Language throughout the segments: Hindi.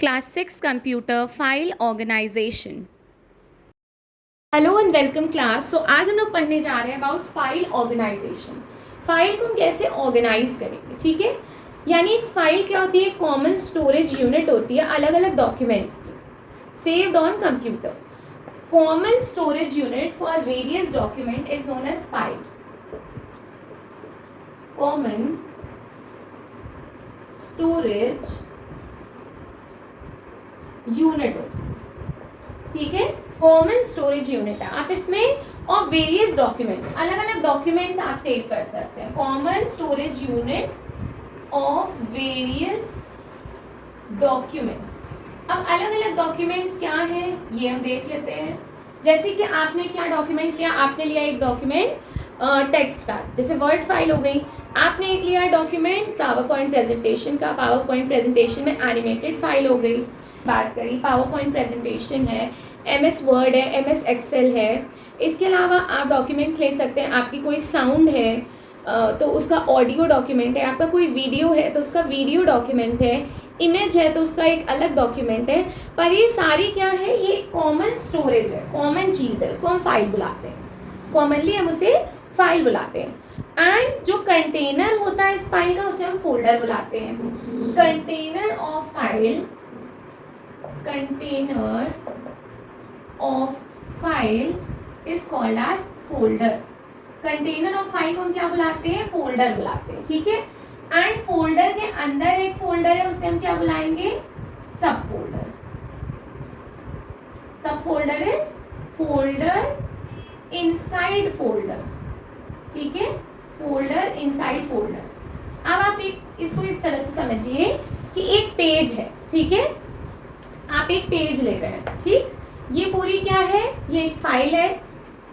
Class 6 Computer File Organization. Hello and welcome class. So आज हम लोग पढ़ने जा रहे हैं अबाउट फाइल ऑर्गेनाइजेशन। फाइल को हम कैसे ऑर्गेनाइज करेंगे, ठीक है। यानी एक फाइल क्या होती है, कॉमन स्टोरेज यूनिट होती है अलग अलग डॉक्यूमेंट्स की, saved on computer. Common storage unit for various document is known as file. Common storage unit होती है, ठीक है। कॉमन स्टोरेज यूनिट है, आप इसमें और वेरियस डॉक्यूमेंट्स, अलग अलग डॉक्यूमेंट्स आप सेव कर सकते हैं। Common storage unit of various documents. अब अलग अलग डॉक्यूमेंट्स क्या है ये हम देख लेते हैं। जैसे कि आपने क्या डॉक्यूमेंट लिया, आपने लिया एक डॉक्यूमेंट टेक्स्ट का, जैसे वर्ड फाइल हो गई। आपने एक लिया डॉक्यूमेंट पावर पॉइंट प्रेजेंटेशन का, पावर पॉइंट प्रेजेंटेशन में एनिमेटेड फाइल हो गई। बात करी पावर पॉइंट प्रेजेंटेशन है, MS वर्ड है, MS एक्सेल है। इसके अलावा आप डॉक्यूमेंट्स ले सकते हैं। आपकी कोई साउंड है तो उसका ऑडियो डॉक्यूमेंट है, आपका कोई वीडियो है तो उसका वीडियो डॉक्यूमेंट है, इमेज है तो उसका एक अलग डॉक्यूमेंट है। पर ये सारी क्या है, ये कॉमन स्टोरेज है, कॉमन चीज़ है, उसको हम फाइल बुलाते हैं। कॉमनली हम उसे फाइल बुलाते हैं। एंड जो कंटेनर होता है इस फाइल का, उसे हम फोल्डर बुलाते हैं। Container of file, container of file is called as folder. container of file को हम क्या बुलाते हैं, फोल्डर बुलाते हैं, ठीक है। एंड फोल्डर के अंदर एक फोल्डर है, उसे हम क्या बुलाएंगे, सब फोल्डर। सब folder is folder inside folder, ठीक है। Folder inside folder. अब आप इसको इस तरह से समझिए कि एक पेज है, ठीक है। आप एक पेज ले रहे हैं, ठीक। ये पूरी क्या है, ये एक फाइल है।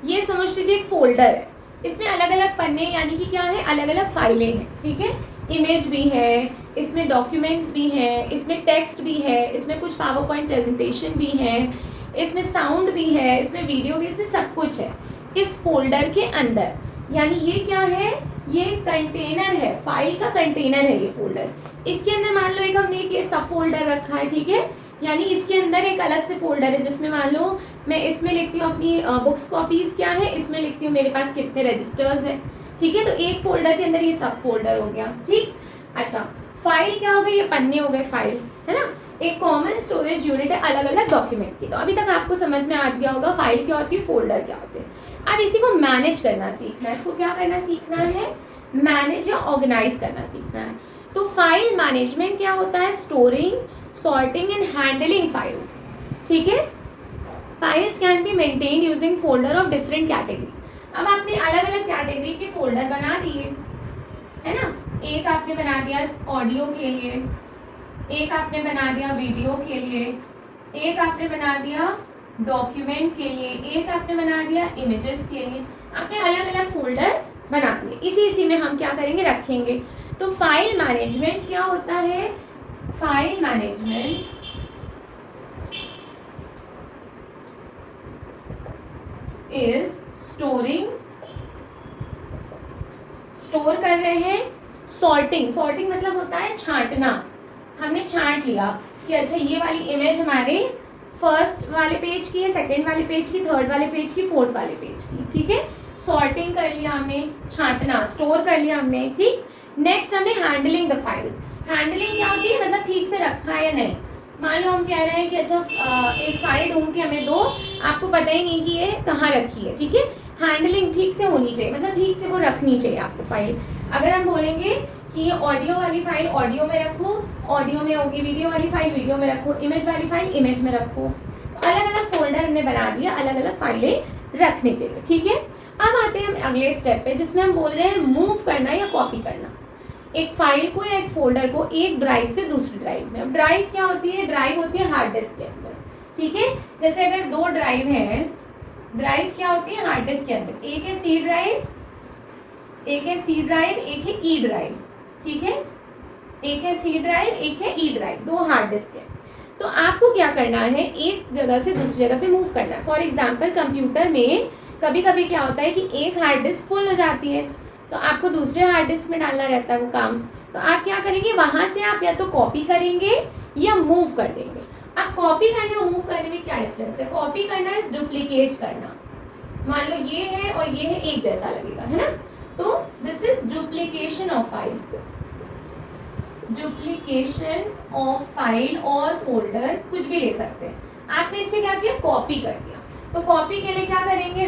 ये समझ लीजिए एक फोल्डर है, इसमें अलग अलग पन्ने यानी कि क्या है, अलग अलग फाइलें हैं, ठीक है। इमेज भी है, इसमें डॉक्यूमेंट्स भी हैं, इसमें टेक्स्ट भी है, इसमें कुछ पावर पॉइंट प्रेजेंटेशन भी है, इसमें साउंड भी है, इसमें वीडियो भी, इसमें सब कुछ है इस फोल्डर के अंदर। यानी ये क्या है, ये कंटेनर है, फाइल का कंटेनर है ये फोल्डर। इसके अंदर मान लो एक हमने एक सब फोल्डर रखा है, ठीक है। यानी इसके अंदर एक अलग से फोल्डर है जिसमें मान लो मैं इसमें लिखती हूँ अपनी बुक्स कॉपीज क्या है, इसमें लिखती हूँ मेरे पास कितने रजिस्टर्स हैं, ठीक है। तो एक फोल्डर के अंदर ये सब फोल्डर हो गया, ठीक। अच्छा, फाइल क्या हो गई, ये पन्ने हो गए फाइल, है ना। एक कॉमन स्टोरेज यूनिट है अलग अलग डॉक्यूमेंट की। तो अभी तक आपको समझ में आ गया होगा फाइल क्या होती है, फोल्डर क्या होते हैं। अब इसी को मैनेज करना सीखना है। इसको क्या करना सीखना है, मैनेज या ऑर्गेनाइज करना सीखना है। तो फाइल मैनेजमेंट क्या होता है, storing, sorting and handling files, ठीक है। Files can be maintained using folder of different category. अब आपने अलग अलग कैटेगरी के फोल्डर बना दिए, है ना। एक आपने बना दिया ऑडियो के लिए, एक आपने बना दिया वीडियो के लिए, एक आपने बना दिया डॉक्यूमेंट के लिए, एक आपने बना दिया इमेजेस के लिए। आपने अलग अलग फोल्डर बना दिए, इसी में हम क्या करेंगे, रखेंगे। तो फाइल मैनेजमेंट क्या होता है, file management is storing, store कर रहे हैं। सॉर्टिंग, सॉर्टिंग मतलब होता है छांटना। हमने छांट लिया कि अच्छा ये वाली इमेज हमारे फर्स्ट वाले पेज की है, सेकंड वाले पेज की, थर्ड वाले पेज की, फोर्थ वाले पेज की, ठीक है। सॉर्टिंग कर लिया हमने, छांटना, स्टोर कर लिया हमने, ठीक। नेक्स्ट हमने हैंडलिंग द फाइल्स। हैंडलिंग क्या होती है, मतलब ठीक से रखा है या नहीं। मान लो हम कह रहे हैं कि अच्छा एक फाइल ढूंढ के हमें दो, आपको पता ही नहीं कि ये कहाँ रखी है, ठीक है। हैंडलिंग ठीक से होनी चाहिए, मतलब ठीक से वो रखनी चाहिए आपको फाइल। अगर हम बोलेंगे कि ये ऑडियो वाली फाइल ऑडियो में रखो, ऑडियो में होगी, वीडियो वाली फाइल वीडियो में रखो, इमेज वाली फाइल इमेज में रखो। अलग अलग फोल्डर हमने बना दिया अलग अलग फाइलें रखने के लिए, ठीक है। अब आते हैं हम अगले स्टेप पे, जिसमें हम बोल रहे हैं मूव करना या कॉपी करना एक फाइल को या एक फोल्डर को एक ड्राइव से दूसरी ड्राइव में। अब ड्राइव क्या होती है, ड्राइव होती है हार्ड डिस्क के अंदर, ठीक है। जैसे अगर दो ड्राइव हैं, ड्राइव क्या होती है हार्ड डिस्क के अंदर, एक है सी ड्राइव, एक है सी ड्राइव, एक है ई ड्राइव, ठीक है। एक है सी ड्राइव, एक है ई ड्राइव, दो हार्ड डिस्क है। तो आपको क्या करना है, एक जगह से दूसरी जगह पे मूव करना है। फॉर एग्जाम्पल कंप्यूटर में कभी कभी क्या होता है कि एक हार्ड डिस्क फुल हो जाती है, तो आपको दूसरे हार्ड डिस्क में डालना रहता है वो काम। तो आप क्या करेंगे, वहाँ से आप या तो कॉपी करेंगे या मूव कर देंगे। अब कॉपी करने और मूव करने में क्या डिफरेंस है? कॉपी करना इज डुप्लीकेट करना। मान लो ये है और ये है, एक जैसा लगेगा, है ना? तो this is duplication of file, duplication of file और फोल्डर, कुछ भी ले सकते हैं। आपने इससे क्या किया? कॉपी कर दिया। तो कॉपी के लिए क्या करेंगे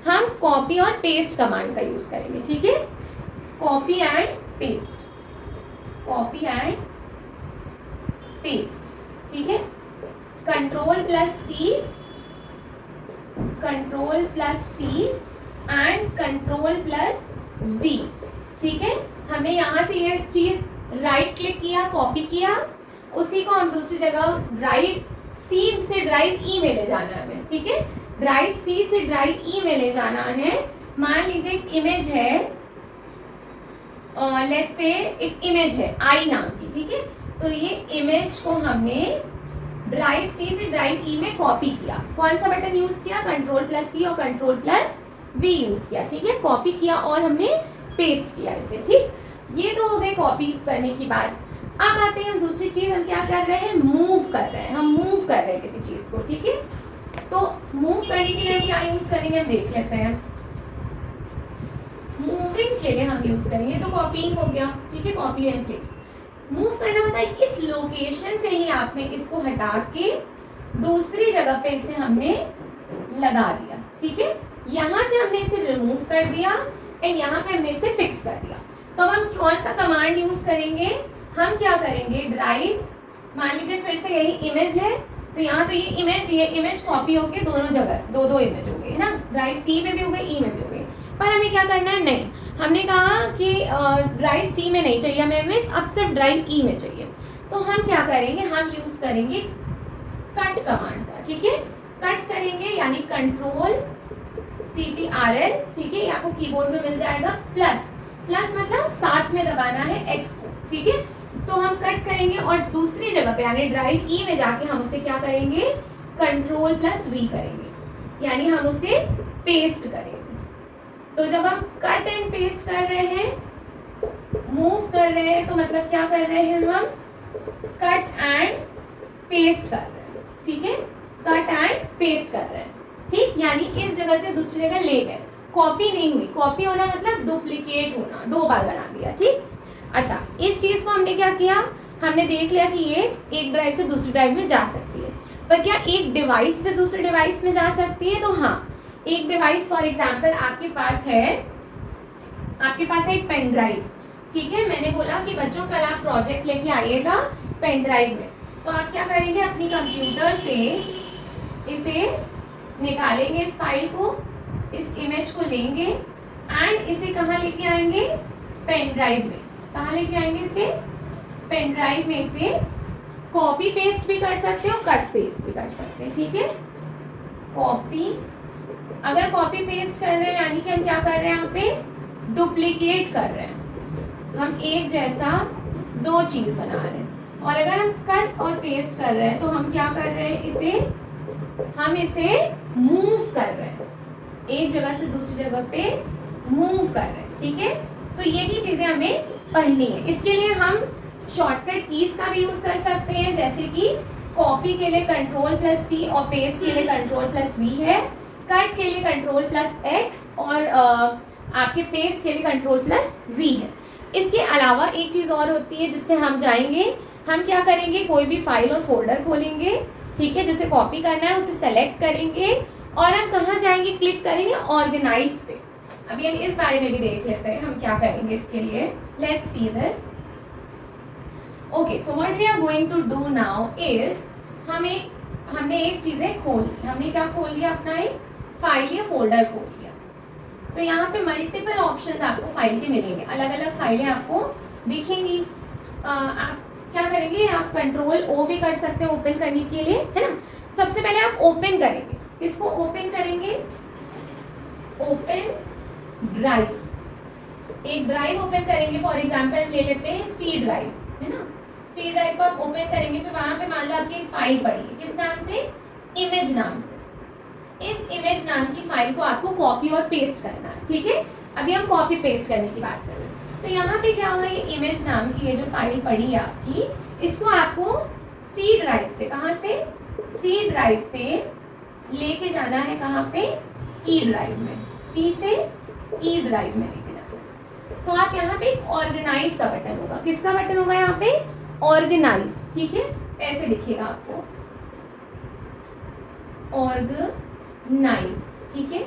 हम कॉपी और पेस्ट कमांड का यूज करेंगे, ठीक है? Copy and paste, copy and paste, ठीक है? Control plus C, control plus C and control plus V, ठीक है? हमने यहाँ से ये चीज राइट क्लिक किया, कॉपी किया, उसी को हम दूसरी जगह ड्राइव सी से ड्राइव ई में ले जाना है हमें, ठीक है? ड्राइव सी से ड्राइव ई में ले जाना है। मान लीजिए एक इमेज है, लेट्स से एक इमेज है आई नाम की, ठीक है? तो ये इमेज को हमने ड्राइव सी से ड्राइव ई में कॉपी किया। कौन सा बटन यूज किया? कंट्रोल प्लस सी और कंट्रोल प्लस वी यूज किया, ठीक है? कॉपी किया और हमने पेस्ट किया इसे, ठीक? ये तो हो गए कॉपी करने की बात। अब आते हैं हम दूसरी चीज, हम क्या कर रहे हैं? मूव कर रहे हैं, हम मूव कर रहे हैं किसी चीज को, ठीक है? तो मूव करने के लिए हम क्या यूज करेंगे, हम देख लेते हैं। मूविंग के लिए हम यूज करेंगे, तो कॉपीइंग हो गया, ठीक है? Copy and paste. मूव करना मतलब है इस लोकेशन से ही आपने इसको हटा के दूसरी जगह पे इसे हमने लगा दिया, ठीक है? यहाँ से हमने इसे रिमूव कर दिया एंड यहाँ पे हमने इसे फिक्स कर दिया। तो अब हम कौन सा कमांड यूज करेंगे? हम क्या करेंगे? ड्राइव, मान लीजिए फिर से यही इमेज है, तो यहाँ तो ये इमेज कॉपी होके दोनों जगह दो इमेज हो गई, है ना? ड्राइव सी में भी हो गई, ई में भी हो गई। पर हमें क्या करना है? नहीं, हमने कहा कि ड्राइव सी में नहीं चाहिए हमें इमेज, अब सिर्फ ड्राइव ई में चाहिए। तो हम क्या करेंगे? हम यूज करेंगे कट कमांड का, ठीक है? कट करेंगे यानी कंट्रोल CTRL, ठीक है? ये आपको कीबोर्ड में मिल जाएगा। प्लस मतलब साथ में दबाना है एक्स को, ठीक है? तो हम कट करेंगे और दूसरी जगह पे यानी ड्राइव ई में जाके हम उसे क्या करेंगे? कंट्रोल प्लस वी करेंगे, यानी हम उसे पेस्ट करेंगे। तो जब हम कट एंड पेस्ट कर रहे हैं, मूव कर रहे हैं, तो मतलब क्या कर रहे हैं? हम कट एंड पेस्ट कर रहे हैं, ठीक है? कट एंड पेस्ट कर रहे हैं, ठीक? यानी इस जगह से दूसरी जगह ले गए, कॉपी नहीं हुई। कॉपी होना मतलब डुप्लीकेट होना, दो बार बना दिया, ठीक? अच्छा, इस चीज को हमने क्या किया? हमने देख लिया कि ये एक ड्राइव से दूसरी ड्राइव में जा सकती है, पर क्या एक डिवाइस से दूसरे डिवाइस में जा सकती है? तो हाँ, एक डिवाइस फॉर एग्जांपल आपके पास है एक पेन ड्राइव, ठीक है? मैंने बोला कि बच्चों कल आप प्रोजेक्ट लेके आइएगा पेन ड्राइव में, तो आप क्या करेंगे? अपनी कंप्यूटर से इसे निकालेंगे, इस फाइल को, इस इमेज को लेंगे एंड इसे कहाँ लेके आएंगे? पेन ड्राइव में। कहाँ लेके आएंगे इसे? पेन ड्राइव में। इसे कॉपी पेस्ट भी कर सकते हो, कट पेस्ट भी कर सकते हैं, ठीक है? कॉपी, अगर कॉपी पेस्ट कर रहे हैं यानी कि हम क्या कर रहे हैं? यहाँ पे डुप्लीकेट कर रहे हैं, हम एक जैसा दो चीज बना रहे हैं। और अगर हम कट और पेस्ट कर रहे हैं तो हम क्या कर रहे हैं? हम इसे मूव कर रहे हैं, एक जगह से दूसरी जगह पे मूव कर रहे हैं, ठीक है? तो यही चीजें हमें पढ़नी है। इसके लिए हम शॉर्टकट कीज का भी यूज कर सकते हैं, जैसे कि कॉपी के लिए कंट्रोल प्लस सी और पेस्ट के लिए कंट्रोल प्लस वी है, कट के लिए कंट्रोल प्लस एक्स और आपके पेस्ट के लिए कंट्रोल प्लस वी है। इसके अलावा एक चीज़ और होती है जिससे हम जाएंगे, हम क्या करेंगे? कोई भी फाइल और फोल्डर खोलेंगे, ठीक है? जिसे कॉपी करना है उसे सेलेक्ट करेंगे और हम कहाँ जाएंगे? क्लिक करेंगे ऑर्गेनाइज पे। अभी हम इस बारे में भी देख लेते हैं हम क्या करेंगे इसके लिए। Let's see this. Okay, so what we are going to do now is हमने एक चीज़ें खोल ली। हमने क्या खोल लिया? अपना एक फाइल या फोल्डर खोल लिया। तो यहाँ पे मल्टीपल ऑप्शन आपको फाइल के मिलेंगे, अलग अलग फाइलें आपको दिखेंगी। आप क्या करेंगे? आप कंट्रोल ओ भी कर सकते हैं ओपन करने के लिए, है ना? सबसे पहले आप ओपन करेंगे, किसको ओपन करेंगे? Open drive. एक ड्राइव ओपन करेंगे, फॉर एग्जांपल ले लेते हैं सी ड्राइव, है ना? सी ड्राइव को आप ओपन करेंगे, फिर वहां पे मान लो आपकी एक फाइल पड़ी है, किस नाम से? इमेज नाम से। इस इमेज नाम की फाइल को आपको कॉपी और पेस्ट करना है, ठीक है? अभी हम कॉपी पेस्ट करने की बात कर रहे हैं। तो यहाँ पे क्या होगा? ये इमेज नाम की ये जो फाइल पड़ी है आपकी, इसको आपको सी ड्राइव से, कहाँ से, सी ड्राइव से लेके जाना है कहाँ पे, ई ड्राइव में, सी से ई ड्राइव में लेके जाना है। तो आप यहाँ पे ऑर्गेनाइज का बटन होगा, किसका बटन होगा यहाँ पे, ऑर्गेनाइज, ठीक है, ऐसे दिखेगा आपको, ऑर्गेनाइज, ठीक है।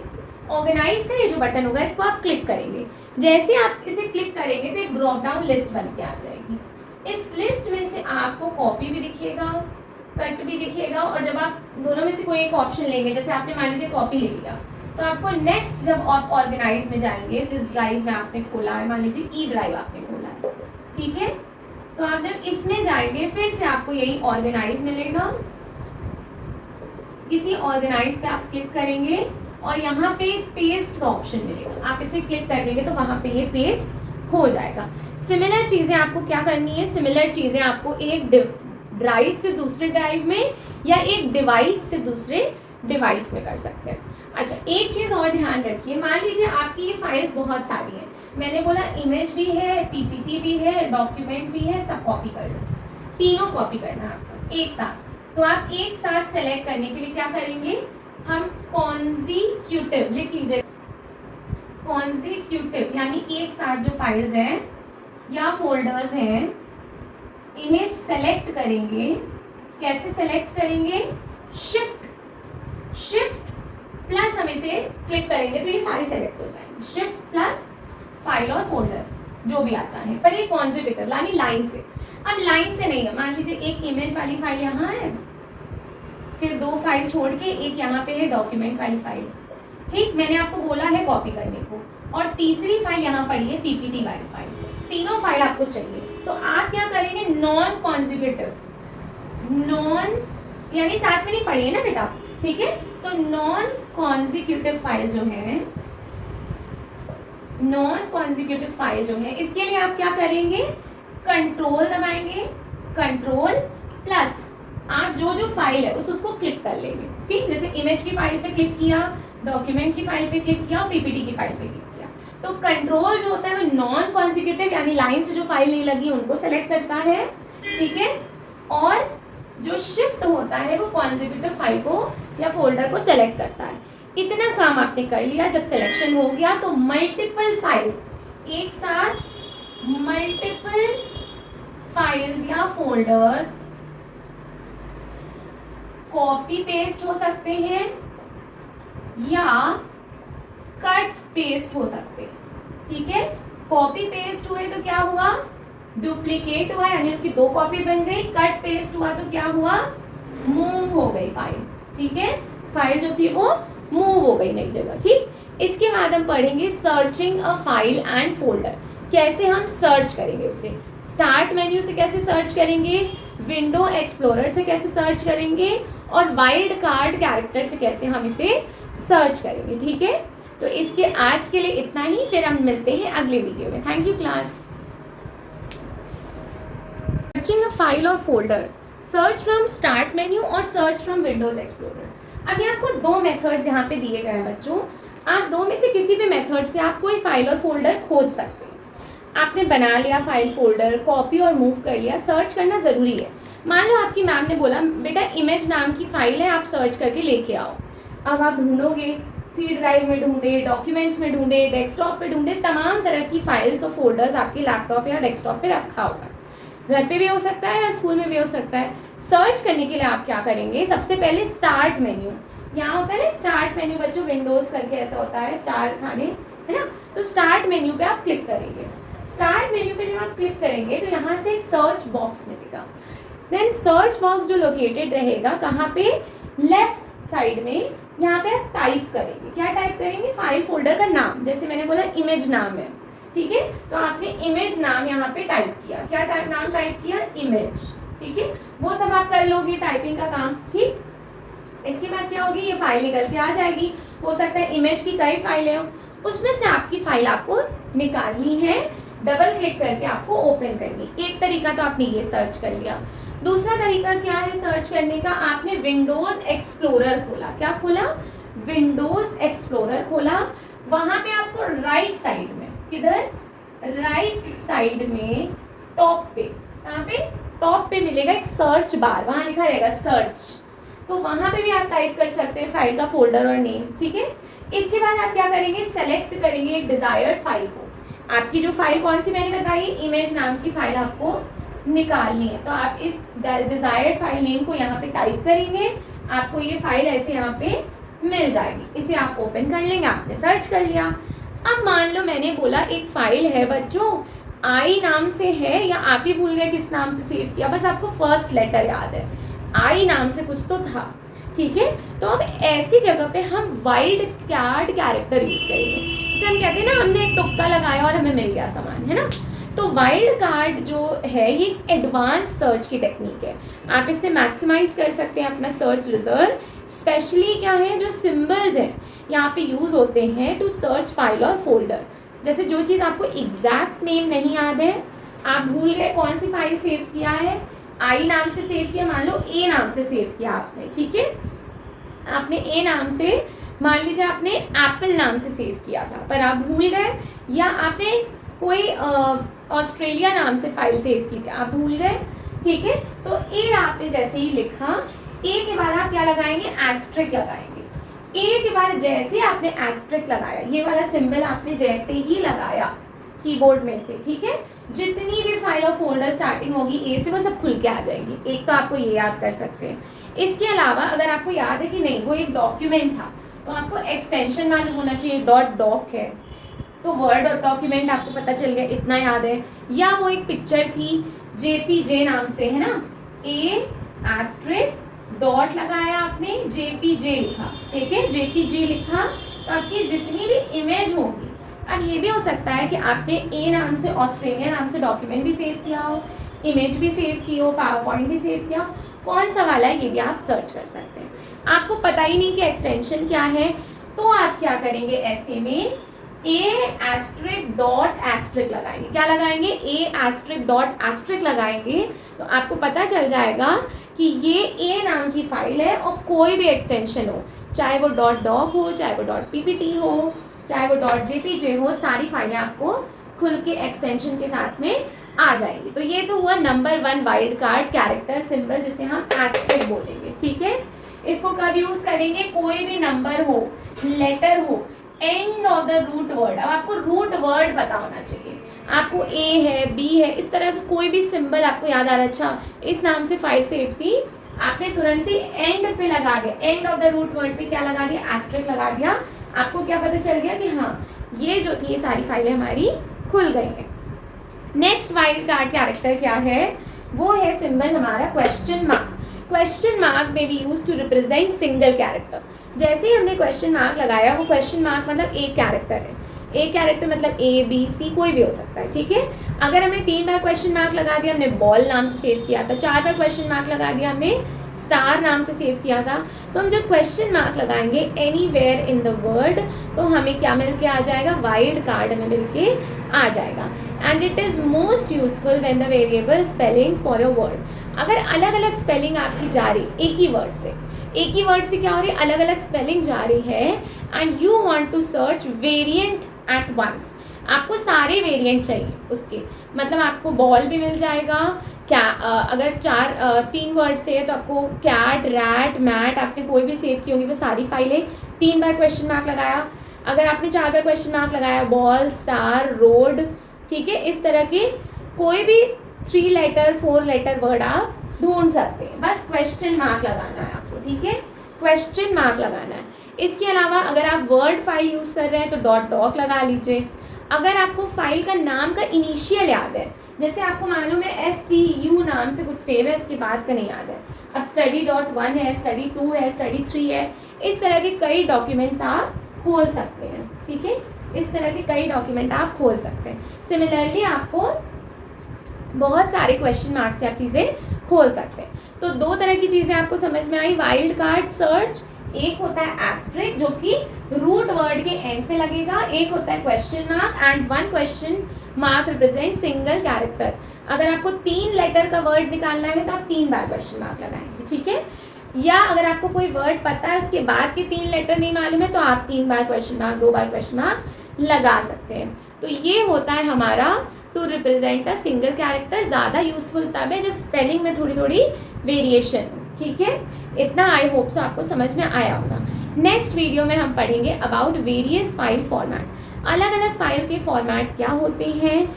ऑर्गेनाइज का ये जो बटन होगा इसको आप क्लिक करेंगे, जैसे आप इसे क्लिक करेंगे तो एक ड्रॉप डाउन लिस्ट बन के आ जाएगी। इस लिस्ट में से आपको कॉपी भी दिखेगा, कट भी दिखेगा, और जब आप दोनों में से कोई एक ऑप्शन लेंगे, जैसे आपने मान लीजिए कॉपी ले लिया, तो आपको नेक्स्ट जब आप ऑर्गेनाइज में जाएंगे, जिस ड्राइव में आपने खोला है, मान लीजिए ई ड्राइव आपने खोला है, ठीक है, तो आप जब इसमें जाएंगे फिर से आपको यही ऑर्गेनाइज मिलेगा, इसी ऑर्गेनाइज पे आप क्लिक करेंगे और यहाँ पे पेस्ट का ऑप्शन मिलेगा, आप इसे क्लिक कर देंगे तो वहाँ पे ये पेस्ट हो जाएगा। सिमिलर चीज़ें आपको क्या करनी है, सिमिलर चीज़ें आपको एक ड्राइव से दूसरे ड्राइव में या एक डिवाइस से दूसरे डिवाइस में कर सकते हैं। अच्छा, एक चीज़ और ध्यान रखिए, मान लीजिए आपकी ये फाइल्स बहुत सारी हैं, मैंने बोला इमेज भी है, पीपीटी भी है, डॉक्यूमेंट भी है, सब कॉपी कर लो, तीनों कॉपी करना है आपको एक साथ। तो आप एक साथ सेलेक्ट करने के लिए क्या करेंगे, हम कॉन्जिक्यूटिव लिख लीजिए, कॉन्जिक्यूटिव यानी एक साथ जो फाइल्स हैं या फोल्डर्स हैं इन्हें सेलेक्ट करेंगे। कैसे सेलेक्ट करेंगे, शिफ्ट प्लस हम इसे क्लिक करेंगे तो ये सारे सेलेक्ट हो जाएंगे, शिफ्ट प्लस फाइल और फोल्डर जो भी आप चाहें, पर ये कॉन्जिक्यूटिव यानी लाइन से। अब लाइन से नहीं है, मान लीजिए एक इमेज वाली फाइल यहाँ है, फिर दो फाइल छोड़ के एक यहाँ पे है डॉक्यूमेंट वाली फाइल, ठीक, मैंने आपको बोला है कॉपी करने को, और तीसरी फाइल यहाँ पड़ी है पीपीटी वाली फाइल, तीनों फाइल आपको चाहिए। तो आप क्या करेंगे, नॉन कॉन्जिक्यूटिव, नॉन यानी साथ में नहीं पड़ी है ना बेटा, ठीक है, तो नॉन कॉन्जिक्यूटिव फाइल जो है, नॉन कॉन्जिक्यूटिव फाइल जो है, इसके लिए आप क्या करेंगे, कंट्रोल दबाएंगे, कंट्रोल प्लस आप जो जो फाइल है उसको क्लिक कर लेंगे, ठीक, जैसे इमेज की फाइल पे क्लिक किया, डॉक्यूमेंट की फाइल पे क्लिक किया और पीपीटी की फाइल पे क्लिक किया। तो कंट्रोल जो होता है वो नॉन कॉन्जिक्यूटिव यानी लाइन से जो फाइल नहीं लगी उनको सेलेक्ट करता है, ठीक है, और जो शिफ्ट होता है वो कॉन्जिक्यूटिव फाइल को या फोल्डर को सेलेक्ट करता है। इतना काम आपने कर लिया, जब सिलेक्शन हो गया तो मल्टीपल फाइल्स, एक साथ मल्टीपल फाइल्स या फोल्डर्स कॉपी पेस्ट हो सकते हैं या कट पेस्ट हो सकते हैं, ठीक है। कॉपी पेस्ट हुए तो क्या हुआ, डुप्लीकेट हुआ यानी उसकी दो कॉपी बन गई, कट पेस्ट हुआ तो क्या हुआ, मूव हो गई फाइल, ठीक है, फाइल जो थी वो मूव हो गई नई जगह, ठीक। इसके बाद हम पढ़ेंगे searching a file and folder, कैसे हम सर्च करेंगे उसे, स्टार्ट मेन्यू से कैसे सर्च करेंगे, विंडो एक्सप्लोरर से कैसे सर्च करेंगे, और वाइल्ड कार्ड कैरेक्टर से कैसे हम इसे सर्च करेंगे, ठीक है। तो इसके आज के लिए इतना ही, फिर हम मिलते हैं अगले वीडियो में। Thank you class. Searching a file और folder, search from start menu और सर्च फ्रॉम विंडोज एक्सप्लोरर। अभी आपको दो मेथड्स यहाँ पे दिए गए हैं बच्चों, आप दो में से किसी भी मेथड से आप कोई फाइल और फोल्डर खोज सकते हैं। आपने बना लिया फाइल फोल्डर, कॉपी और मूव कर लिया, सर्च करना ज़रूरी है। मान लो आपकी मैम ने बोला बेटा इमेज नाम की फ़ाइल है, आप सर्च करके लेके आओ। अब आप ढूंढोगे, सी ड्राइव में ढूंढे, डॉक्यूमेंट्स में ढूंढे, डेस्कटॉप पे ढूंढे, तमाम तरह की फाइल्स और फोल्डर्स आपके लैपटॉप या डेस्कटॉप पे रखा होगा, घर पे भी हो सकता है या स्कूल में भी हो सकता है। सर्च करने के लिए आप क्या करेंगे, सबसे पहले स्टार्ट मेन्यू, यहाँ होता है ना स्टार्ट मेन्यू बच्चों, विंडोज़ करके ऐसा होता है, चार खाने है ना, तो स्टार्ट मेन्यू पे आप क्लिक करेंगे। स्टार्ट मेन्यू पे जब आप क्लिक करेंगे तो यहाँ से एक सर्च बॉक्स मिलेगा। देन सर्च बॉक्स जो लोकेटेड रहेगा कहाँ पे, लेफ्ट साइड में, यहाँ पे आप टाइप करेंगे। क्या टाइप करेंगे, फाइल फोल्डर का नाम, जैसे मैंने बोला इमेज नाम है, ठीक है, तो आपने इमेज नाम यहाँ पे टाइप किया। क्या नाम टाइप किया, इमेज, ठीक है, वो सब आप कर लोगे टाइपिंग का काम, ठीक। इसके बाद क्या होगी, ये फाइल निकल के आ जाएगी। हो सकता है इमेज की कई फाइलें हो, उसमें से आपकी फाइल आपको निकालनी है, डबल क्लिक करके आपको ओपन करनी। एक तरीका तो आपने ये सर्च कर लिया। दूसरा तरीका क्या है सर्च करने का, आपने विंडोज एक्सप्लोरर खोला। क्या खोला, विंडोज एक्सप्लोरर खोला। वहां पे आपको राइट साइड में, किधर, राइट साइड में टॉप पे, कहाँ पे, टॉप पे मिलेगा एक सर्च बार, वहाँ लिखा रहेगा सर्च, तो वहाँ पे भी आप टाइप कर सकते हैं फाइल का फोल्डर और नेम, ठीक है। इसके बाद आप क्या करेंगे, सेलेक्ट करेंगे एक डिजायर्ड फाइल को। आपकी जो फाइल कौन सी मैंने बताई, इमेज नाम की फाइल आपको निकालनी है, तो आप इस डिजायर्ड फाइल नेम को यहाँ पे टाइप करेंगे, आपको ये फाइल ऐसे यहाँ पे मिल जाएगी। इसे आप ओपन कर लेंगे, आपने सर्च कर लिया। अब मान लो मैंने बोला एक फाइल है बच्चों, आई नाम से है, या आप ही भूल गए किस नाम से सेव किया, बस आपको फर्स्ट लेटर याद है, आई नाम से कुछ तो था, ठीक है। तो अब ऐसी जगह पे हम वाइल्ड कार्ड कैरेक्टर यूज करेंगे। जैसे हम कहते हैं ना, हमने एक तुक्का लगाया और हमें मिल गया सामान, है ना। तो वाइल्ड कार्ड जो है ये एडवांस सर्च की टेक्निक है, आप इससे मैक्सिमाइज कर सकते हैं अपना सर्च रिजल्ट। स्पेशली क्या है, जो सिंबल्स हैं यहाँ पे यूज़ होते हैं टू सर्च फाइल और फोल्डर। जैसे जो चीज़ आपको एग्जैक्ट नेम नहीं याद है, आप भूल गए कौन सी फाइल सेव किया है, आई नाम से सेव किया, मान लो ए नाम से सेव किया आपने, ठीक है। आपने ए नाम से, मान लीजिए आपने एप्पल नाम से सेव किया था पर आप भूल गए, या आपने कोई ऑस्ट्रेलिया नाम से फाइल सेव की थी, आप भूल गए, ठीक है। तो ए आपने जैसे ही लिखा, ए के बाद आप क्या लगाएंगे, एस्ट्रिक लगाएंगे। ए के बाद जैसे आपने एस्ट्रिक लगाया, ये वाला सिंबल आपने जैसे ही लगाया कीबोर्ड में से, ठीक है, जितनी भी फाइल और फोल्डर स्टार्टिंग होगी ए से वो सब खुल के आ जाएंगी। एक तो आपको ये याद कर सकते हैं। इसके अलावा अगर आपको याद है कि नहीं वो एक डॉक्यूमेंट था, तो आपको एक्सटेंशन मालूम होना चाहिए, डॉक है, तो वर्ड और डॉक्यूमेंट आपको पता चल गया, इतना याद है। या वो एक पिक्चर थी JPJ नाम से, है ना, ए एस्ट्रिक डॉट लगाया आपने, JPJ लिखा, ठीक है, JPJ लिखा, तो आपकी जितनी भी इमेज होंगी। अब ये भी हो सकता है कि आपने ए नाम से, ऑस्ट्रेलिया नाम से डॉक्यूमेंट भी सेव किया हो, इमेज भी सेव की हो, पावर पॉइंट भी सेव किया हो, कौन सा वाला है ये भी आप सर्च कर सकते हैं। आपको पता ही नहीं कि एक्सटेंशन क्या है, तो आप क्या करेंगे, ऐसे में ए एस्ट्रिक डॉट एस्ट्रिक लगाएंगे। क्या लगाएंगे, ए एस्ट्रिक डॉट एस्ट्रिक लगाएंगे, तो आपको पता चल जाएगा कि ये ए नाम की फाइल है और कोई भी एक्सटेंशन हो, चाहे वो .doc हो, चाहे वो .ppt हो, चाहे वो .jpj हो, सारी फाइलें आपको खुल के एक्सटेंशन के साथ में आ जाएंगी। तो ये तो हुआ number 1 wild card character symbol, जिसे हम एस्ट्रिक बोलेंगे, ठीक है। इसको कब यूज करेंगे, कोई भी नंबर हो, लेटर हो, end of the root word. अब आपको रूट वर्ड पता होना चाहिए, आपको ए है, बी है, इस तरह का कोई भी सिंबल आपको याद आ रहा है, अच्छा इस नाम से फाइल सेव थी, आपने तुरंत ही एंड पे लगा दिया, end of the root word पे क्या लगा दिया, एस्ट्रिक लगा दिया, आपको क्या पता चल गया कि हाँ ये जो थी ये सारी फाइलें हमारी खुल गई हैं। नेक्स्ट वाइल्ड कार्ड कैरेक्टर क्या है, वो है सिंबल हमारा क्वेश्चन मार्क। क्वेश्चन मार्क में भी use to represent single character. जैसे ही हमने क्वेश्चन मार्क लगाया, वो क्वेश्चन मार्क मतलब एक कैरेक्टर है, एक कैरेक्टर मतलब A B C कोई भी हो सकता है, ठीक है। अगर हमने 3 बार क्वेश्चन मार्क लगा दिया, हमने बॉल नाम से सेव किया था, 4 बार क्वेश्चन मार्क लगा दिया, हमने स्टार नाम से सेव किया था, तो हम जब क्वेश्चन मार्क लगाएंगे एनीवेयर इन द वर्ड, तो हमें क्या मिल के आ जाएगा, वाइल्ड कार्ड हमें मिल के आ जाएगा। And it is most useful when the variable spellings for your word. अगर अलग अलग स्पेलिंग आपकी जा रही एक ही वर्ड से, एक ही वर्ड से क्या हो रही है, अलग अलग स्पेलिंग जा रही है, and you want to search variant at once, आपको सारे वेरिएंट चाहिए उसके, मतलब आपको बॉल भी मिल जाएगा, क्या अगर 3 वर्ड से है तो आपको कैट, रैट, मैट, आपने कोई भी सेव की होगी वो सारी फाइलें, 3 बार क्वेश्चन मार्क लगाया। अगर आपने 4 बार क्वेश्चन मार्क लगाया, बॉल, स्टार, रोड, ठीक है, इस तरह के कोई भी 3 लेटर 4 लेटर वर्ड आप ढूंढ सकते हैं, बस क्वेश्चन मार्क लगाना है आपको, ठीक है, क्वेश्चन मार्क लगाना है। इसके अलावा अगर आप वर्ड फाइल यूज़ कर रहे हैं तो .doc लगा लीजिए। अगर आपको फाइल का नाम का इनिशियल याद है, जैसे आपको मालूम है STU नाम से कुछ सेव है, उसके बाद का नहीं याद है, अब study.1 है, study2 है, study3 है, इस तरह के कई डॉक्यूमेंट्स आप खोल सकते हैं, ठीक है, इस तरह के कई डॉक्यूमेंट आप खोल सकते हैं। सिमिलरली आपको बहुत सारे क्वेश्चन मार्क से आप चीज़ें खोल सकते हैं। तो 2 तरह की चीज़ें आपको समझ में आई, वाइल्ड कार्ड सर्च, एक होता है एस्ट्रिक जो कि रूट वर्ड के एंड पे लगेगा, एक होता है question mark, and 1 question mark represent single character. अगर आपको 3 लेटर का वर्ड निकालना है तो आप 3 बार क्वेश्चन मार्क लगाएंगे, ठीक है। या अगर आपको कोई वर्ड पता है उसके बाद के 3 लेटर नहीं मालूम है तो आप 3 बार क्वेश्चन मार्क, 2 बार क्वेश्चन मार्क लगा सकते हैं। तो ये होता है हमारा to represent a single character ज़्यादा यूजफुल तब है जब स्पेलिंग में थोड़ी थोड़ी वेरिएशन, ठीक है। इतना आई होप सो आपको समझ में आया होगा। नेक्स्ट वीडियो में हम पढ़ेंगे अबाउट वेरियस फाइल फॉर्मेट, अलग अलग फाइल के फॉर्मेट क्या होते हैं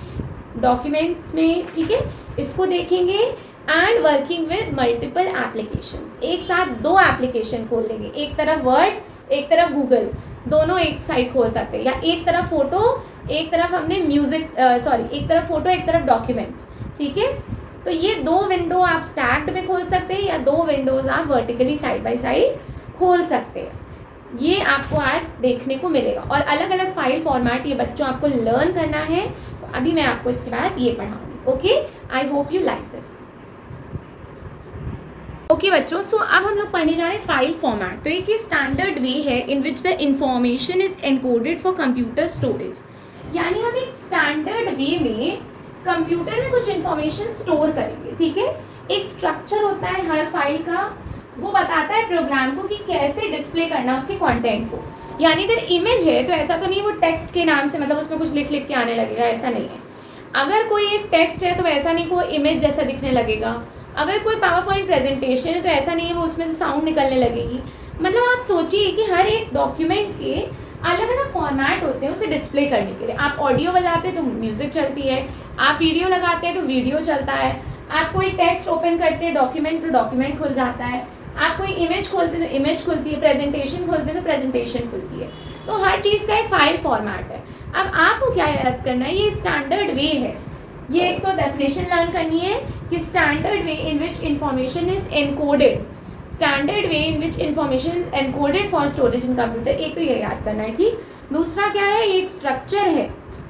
डॉक्यूमेंट्स में, ठीक है, इसको देखेंगे। And working with multiple applications, एक साथ 2 एप्लीकेशन खोल लेंगे, एक तरफ वर्ड एक तरफ गूगल, दोनों एक साइड खोल सकते हैं, या एक तरफ फोटो एक तरफ हमने म्यूजिक एक तरफ फोटो एक तरफ डॉक्यूमेंट, ठीक है। तो ये 2 विंडो आप स्टैक्ड में खोल सकते हैं या 2 विंडोज आप वर्टिकली साइड बाय साइड खोल सकते हैं। ये आपको आज देखने को मिलेगा। और अलग अलग फाइल फॉर्मेट ये बच्चों आपको लर्न करना है, तो अभी मैं आपको इसके बाद ये पढ़ाऊंगी। Okay, I hope you like this. Okay बच्चों, सो अब हम लोग पढ़ने जा रहे हैं फाइल फॉर्मेट। तो एक स्टैंडर्ड वे है in which the information is encoded for computer storage, यानी हम एक स्टैंडर्ड वे में कंप्यूटर में कुछ इंफॉर्मेशन स्टोर करेंगे, ठीक है। एक स्ट्रक्चर होता है हर फाइल का, वो बताता है प्रोग्राम को कि कैसे डिस्प्ले करना उसके कंटेंट को। यानी अगर इमेज है तो ऐसा तो नहीं वो टेक्स्ट के नाम से मतलब उसमें कुछ लिख लिख के आने लगेगा, ऐसा नहीं है। अगर कोई एक टेक्स्ट है तो वैसा नहीं वो इमेज जैसा दिखने लगेगा। अगर कोई पावर पॉइंट प्रेजेंटेशन है तो ऐसा नहीं है वो उसमें से साउंड निकलने लगेगी। मतलब आप सोचिए कि हर एक डॉक्यूमेंट के अलग अलग फॉर्मेट होते हैं उसे डिस्प्ले करने के लिए। आप ऑडियो बजाते हैं तो म्यूजिक चलती है, आप वीडियो लगाते हैं तो वीडियो चलता है, आप कोई टेक्स्ट ओपन करते हैं डॉक्यूमेंट तो डॉक्यूमेंट खुल जाता है, आप कोई इमेज खोलते हैं तो इमेज खुलती है, प्रेजेंटेशन खोलते हैं तो प्रेजेंटेशन खुलती है। तो हर चीज़ का एक फाइल फॉर्मेट है। अब आपको क्या याद करना है, ये स्टैंडर्ड वे है। ये एक तो डेफिनेशन लर्न करनी है कि standard way in which information is encoded, standard way in which information is encoded for storage in computer, एक तो ये याद करना है, ठीक। दूसरा क्या है, ये एक स्ट्रक्चर है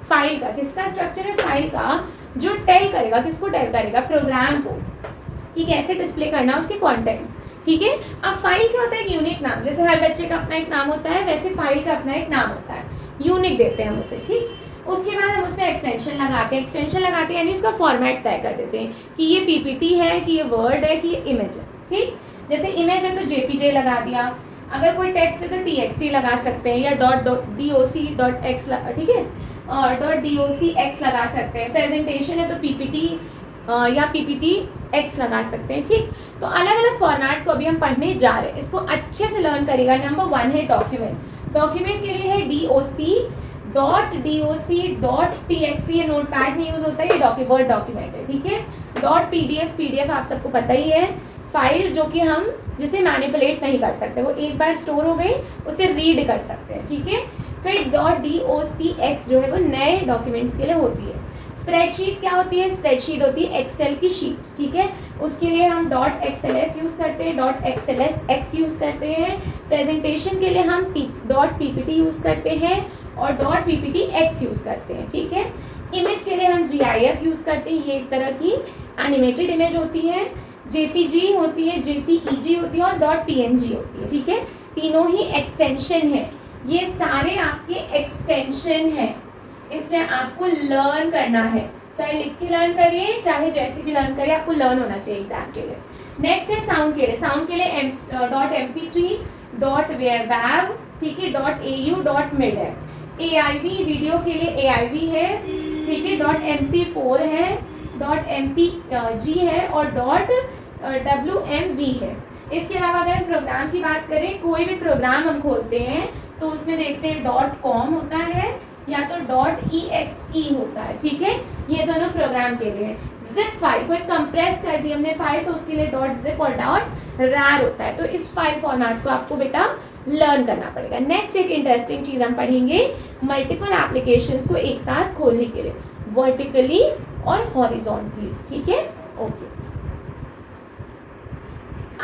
फाइल का। किसका स्ट्रक्चर है, फाइल का, जो टेल करेगा, किसको टेल करेगा, प्रोग्राम को, कि कैसे डिस्प्ले करना उसके कंटेंट, ठीक है। अब फाइल क्या होता है, एक यूनिक नाम, जैसे हर बच्चे का अपना एक नाम होता है वैसे फाइल का अपना एक नाम होता है, यूनिक देते हैं हम उसे, ठीक। उसके बाद हम उसमें एक्सटेंशन लगाते हैं, यानी उसका फॉर्मेट तय कर देते हैं कि ये पीपीटी है, कि ये वर्ड है, कि ये इमेज है, ठीक। जैसे इमेज है तो जेपीजे लगा दिया, अगर कोई टेक्स्ट है तो टीएक्सटी लगा सकते हैं, या .doc.x, ठीक है, और .docx लगा सकते हैं। प्रेजेंटेशन है तो पीपीटी या पीपीटी एक्स लगा सकते हैं, ठीक। तो अलग अलग फॉर्मेट को अभी हम पढ़ने जा रहे हैं, इसको अच्छे से लर्न करेगा। नंबर 1 है डॉक्यूमेंट। डॉक्यूमेंट के लिए है doc.txt, ये नोटपैड में यूज होता है, ये वर्ड डॉक्यूमेंट है, ठीक है। .pdf आप सबको पता ही है, फाइल जो कि हम जिसे मैनिपुलेट नहीं कर सकते, वो एक बार स्टोर हो गई उसे रीड कर सकते हैं, ठीक है। फिर .docx जो है वो नए डॉक्यूमेंट्स के लिए होती है। स्प्रेडशीट क्या होती है, स्प्रेडशीट होती है एक्सेल की शीट, ठीक है। उसके लिए हम .xls यूज़ करते हैं, .xlsx यूज़ करते हैं। प्रेजेंटेशन के लिए हम .ppt यूज़ करते हैं और .pptx यूज़ करते हैं, ठीक है। इमेज के लिए हम gif यूज़ करते हैं, ये एक तरह की एनिमेटेड इमेज होती है। jpg होती है, jpeg होती है और .png होती है, ठीक है। तीनों ही एक्सटेंशन है, ये सारे आपके एक्सटेंशन है, इसलिए आपको लर्न करना है, चाहे लिख के लर्न करिए चाहे जैसे भी लर्न करिए, आपको लर्न होना चाहिए एग्जाम के लिए। नेक्स्ट है साउंड के लिए। साउंड के लिए .mp3, .wav, ठीक है, .au, .mid है। AIV वीडियो के लिए AIV है, ठीक है, .mp4 है, .mpg है और .wmv है। इसके अलावा अगर प्रोग्राम की बात करें, कोई भी प्रोग्राम हम खोलते हैं तो उसमें देखते हैं .com होता है या तो .exe होता है, ठीक है। ये दोनों प्रोग्राम के लिए। जिप फाइल को एक कंप्रेस कर दी हमने फाइल तो उसके लिए .zip और .rar होता है। तो इस फाइल फॉर्मेट को आपको बेटा लर्न करना पड़ेगा। नेक्स्ट एक इंटरेस्टिंग चीज़ हम पढ़ेंगे, मल्टीपल एप्लीकेशंस को एक साथ खोलने के लिए, वर्टिकली और हॉरिजॉन्टली, ठीक है। ओके,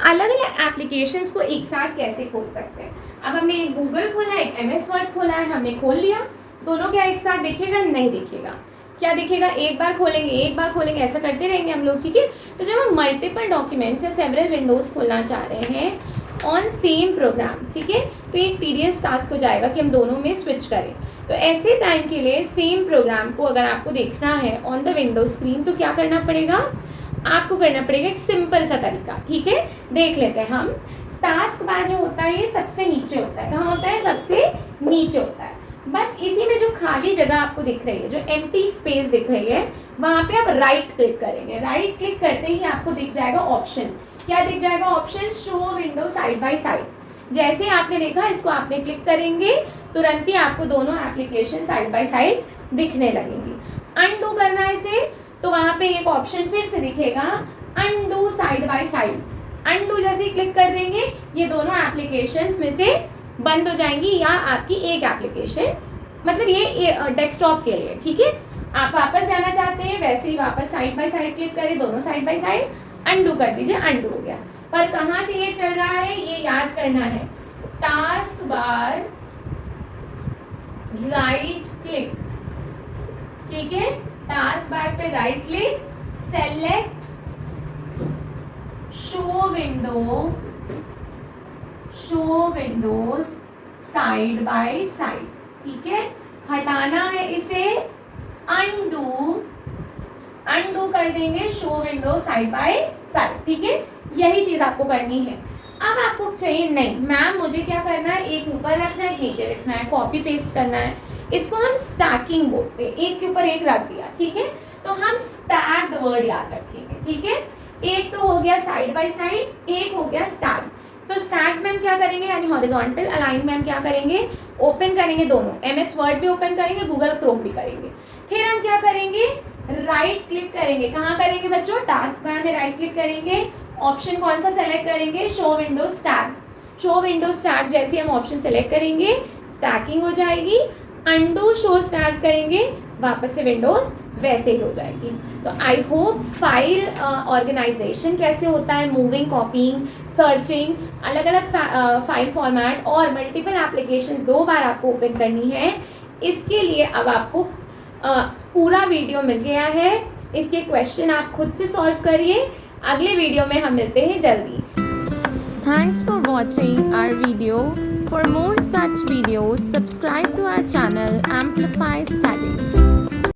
अलग अलग एप्लीकेशंस को एक साथ कैसे खोल सकते हैं। अब हमने गूगल खोला है, एक MS वर्ड खोला है, हमने खोल लिया, दोनों क्या एक साथ दिखेगा, नहीं दिखेगा। क्या दिखेगा, एक बार खोलेंगे, ऐसा करते रहेंगे हम लोग, ठीक है। तो जब हम मल्टीपल डॉक्यूमेंट्स या सेवरल विंडोज खोलना चाह रहे हैं ऑन सेम प्रोग्राम, ठीक है, तो एक टीडियस टास्क हो जाएगा कि हम दोनों में स्विच करें। तो ऐसे टाइम के लिए सेम प्रोग्राम को अगर आपको देखना है ऑन द विंडो स्क्रीन तो क्या करना पड़ेगा, आपको करना पड़ेगा एक सिंपल सा तरीका, ठीक है। देख लेते हैं हम। टास्क बार जो होता है ये सबसे नीचे होता है, कहाँ होता है, सबसे नीचे होता है। बस इसी में जो खाली जगह आपको दिख रही है, जो एम्प्टी स्पेस दिख रही है, वहाँ पे आप राइट क्लिक करेंगे। राइट क्लिक करते ही आपको दिख जाएगा ऑप्शन। क्या दिख जाएगा option? Show window side by side. जैसे आपने देखा, इसको आपने क्लिक करेंगे तुरंत ही आपको दोनों एप्लीकेशन साइड बाय साइड दिखने लगेंगी। अनडू करना है इसे, तो वहाँ पे एक ऑप्शन फिर से दिखेगा, undo side by side. Undo जैसे ही क्लिक कर देंगे, ये दोनों एप्लीकेशंस में से बंद हो जाएंगी, या आपकी एक एप्लीकेशन, मतलब ये डेस्कटॉप के लिए, ठीक है। आप वापस जाना चाहते हैं, वैसे ही वापस साइड बाय साइड क्लिक करें, दोनों साइड बाय साइड, अनडू कर दीजिए, अनडू हो गया। पर कहाँ से ये चल रहा है ये याद करना है, टास्क बार राइट क्लिक, ठीक है। टास्क बार पे right click, select show Windows side by side, ठीक है। हटाना है इसे, अनडू कर देंगे, show window side by side, ठीक है। यही चीज आपको करनी है। अब आपको चाहिए नहीं मैम मुझे क्या करना है, एक ऊपर रखना है, एक नीचे रखना है, कॉपी पेस्ट करना है, इसको हम स्टैकिंग बोलते हैं, एक के ऊपर एक रख दिया, ठीक है। तो हम स्टैक्ड वर्ड याद रखेंगे, ठीक है। एक तो हो गया साइड बाय साइड, एक हो गया स्टैक। तो स्टैक में हम क्या करेंगे, यानी हॉरिजॉन्टल अलाइन में हम क्या करेंगे, ओपन करेंगे दोनों, MS वर्ड भी ओपन करेंगे, गूगल क्रोम भी करेंगे। फिर हम क्या करेंगे, राइट क्लिक करेंगे। कहाँ करेंगे बच्चों, टास्क बार में राइट क्लिक करेंगे, ऑप्शन कौन सा सेलेक्ट करेंगे, show window stack. Show window stack जैसे हम ऑप्शन सेलेक्ट करेंगे, स्टैकिंग हो जाएगी। अनडू शो स्टैक करेंगे, वापस से विंडोज वैसे ही हो जाएगी। तो आई होप फाइल ऑर्गेनाइजेशन कैसे होता है, मूविंग, कॉपिंग, सर्चिंग, अलग अलग फाइल फॉर्मेट और मल्टीपल एप्लीकेशन 2 बार आपको ओपन करनी है, इसके लिए अब आपको पूरा वीडियो मिल गया है। इसके क्वेश्चन आप खुद से सॉल्व करिए। अगले वीडियो में हम मिलते हैं जल्दी। Thanks for watching our video. For more such videos, subscribe to our channel Amplify Study.